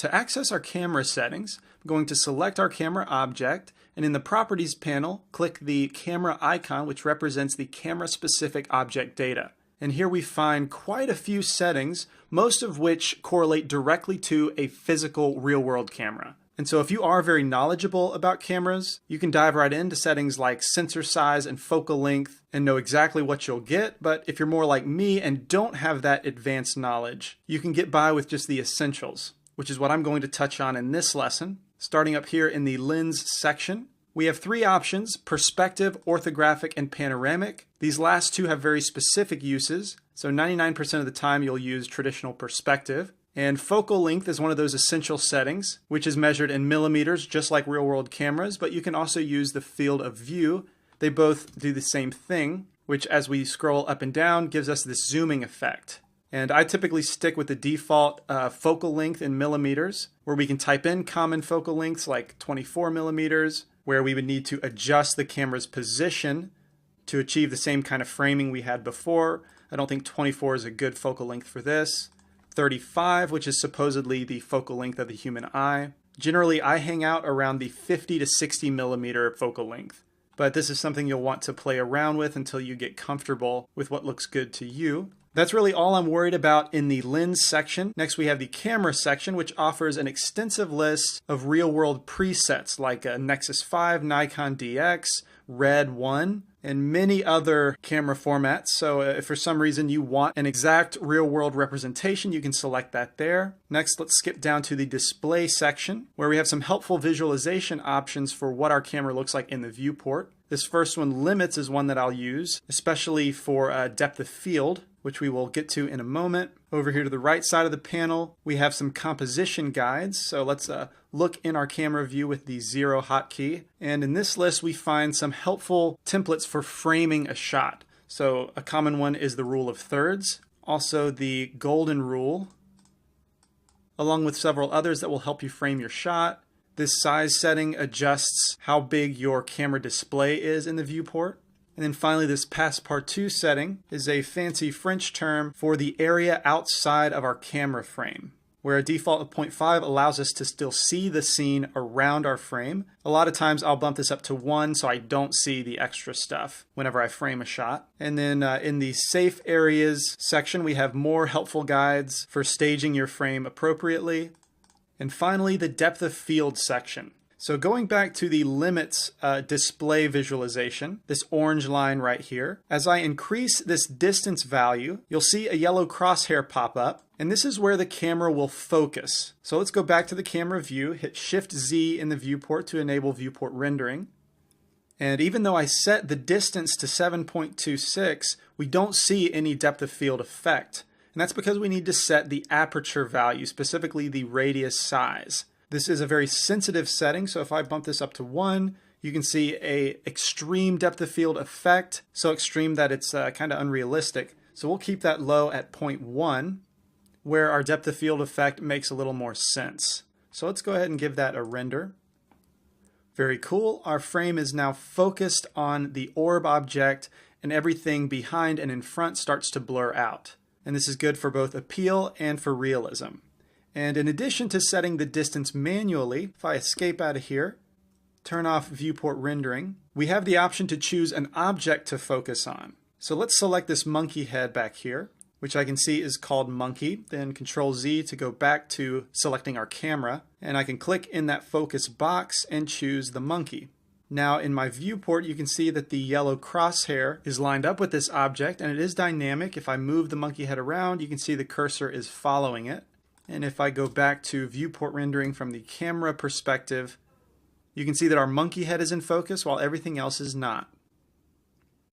To access our camera settings, I'm going to select our camera object, and in the Properties panel, click the camera icon, which represents the camera-specific object data. And here we find quite a few settings, most of which correlate directly to a physical real-world camera. And so if you are very knowledgeable about cameras, you can dive right into settings like sensor size and focal length and know exactly what you'll get. But if you're more like me and don't have that advanced knowledge, you can get by with just the essentials, which is what I'm going to touch on in this lesson. Starting up here in the lens section, we have three options: perspective, orthographic, and panoramic. These last two have very specific uses. So 99% of the time you'll use traditional perspective. And focal length is one of those essential settings, which is measured in millimeters, just like real-world cameras, but you can also use the field of view. They both do the same thing, which as we scroll up and down gives us this zooming effect. And I typically stick with the default focal length in millimeters, where we can type in common focal lengths like 24 millimeters, where we would need to adjust the camera's position to achieve the same kind of framing we had before. I don't think 24 is a good focal length for this. 35, which is supposedly the focal length of the human eye. Generally, I hang out around the 50 to 60 millimeter focal length, but this is something you'll want to play around with until you get comfortable with what looks good to you. That's really all I'm worried about in the lens section. Next, we have the camera section, which offers an extensive list of real-world presets like a Nexus 5, Nikon DX, Red 1, and many other camera formats. So if for some reason you want an exact real-world representation, you can select that there. Next, let's skip down to the display section, where we have some helpful visualization options for what our camera looks like in the viewport. This first one, limits, is one that I'll use, especially for depth of field, which we will get to in a moment. Over here to the right side of the panel, we have some composition guides. So let's look in our camera view with the 0 hotkey. And in this list, we find some helpful templates for framing a shot. So a common one is the rule of thirds, also the golden rule, along with several others that will help you frame your shot. This size setting adjusts how big your camera display is in the viewport. And then finally, this Passepartout setting is a fancy French term for the area outside of our camera frame, where a default of 0.5 allows us to still see the scene around our frame. A lot of times I'll bump this up to 1 so I don't see the extra stuff whenever I frame a shot. And then in the safe areas section, we have more helpful guides for staging your frame appropriately. And finally, the depth of field section. So going back to the limits display visualization, this orange line right here, as I increase this distance value, you'll see a yellow crosshair pop up, and this is where the camera will focus. So let's go back to the camera view, hit Shift-Z in the viewport to enable viewport rendering. And even though I set the distance to 7.26, we don't see any depth of field effect. And that's because we need to set the aperture value, specifically the radius size. This is a very sensitive setting, so if I bump this up to 1, you can see an extreme depth of field effect, so extreme that it's kind of unrealistic. So we'll keep that low at 0.1, where our depth of field effect makes a little more sense. So let's go ahead and give that a render. Very cool. Our frame is now focused on the orb object, and everything behind and in front starts to blur out. And this is good for both appeal and for realism. And in addition to setting the distance manually, if I escape out of here, turn off viewport rendering, we have the option to choose an object to focus on. So let's select this monkey head back here, which I can see is called monkey. Then Control-Z to go back to selecting our camera. And I can click in that focus box and choose the monkey. Now in my viewport, you can see that the yellow crosshair is lined up with this object, and it is dynamic. If I move the monkey head around, you can see the cursor is following it. And if I go back to viewport rendering from the camera perspective, you can see that our monkey head is in focus while everything else is not.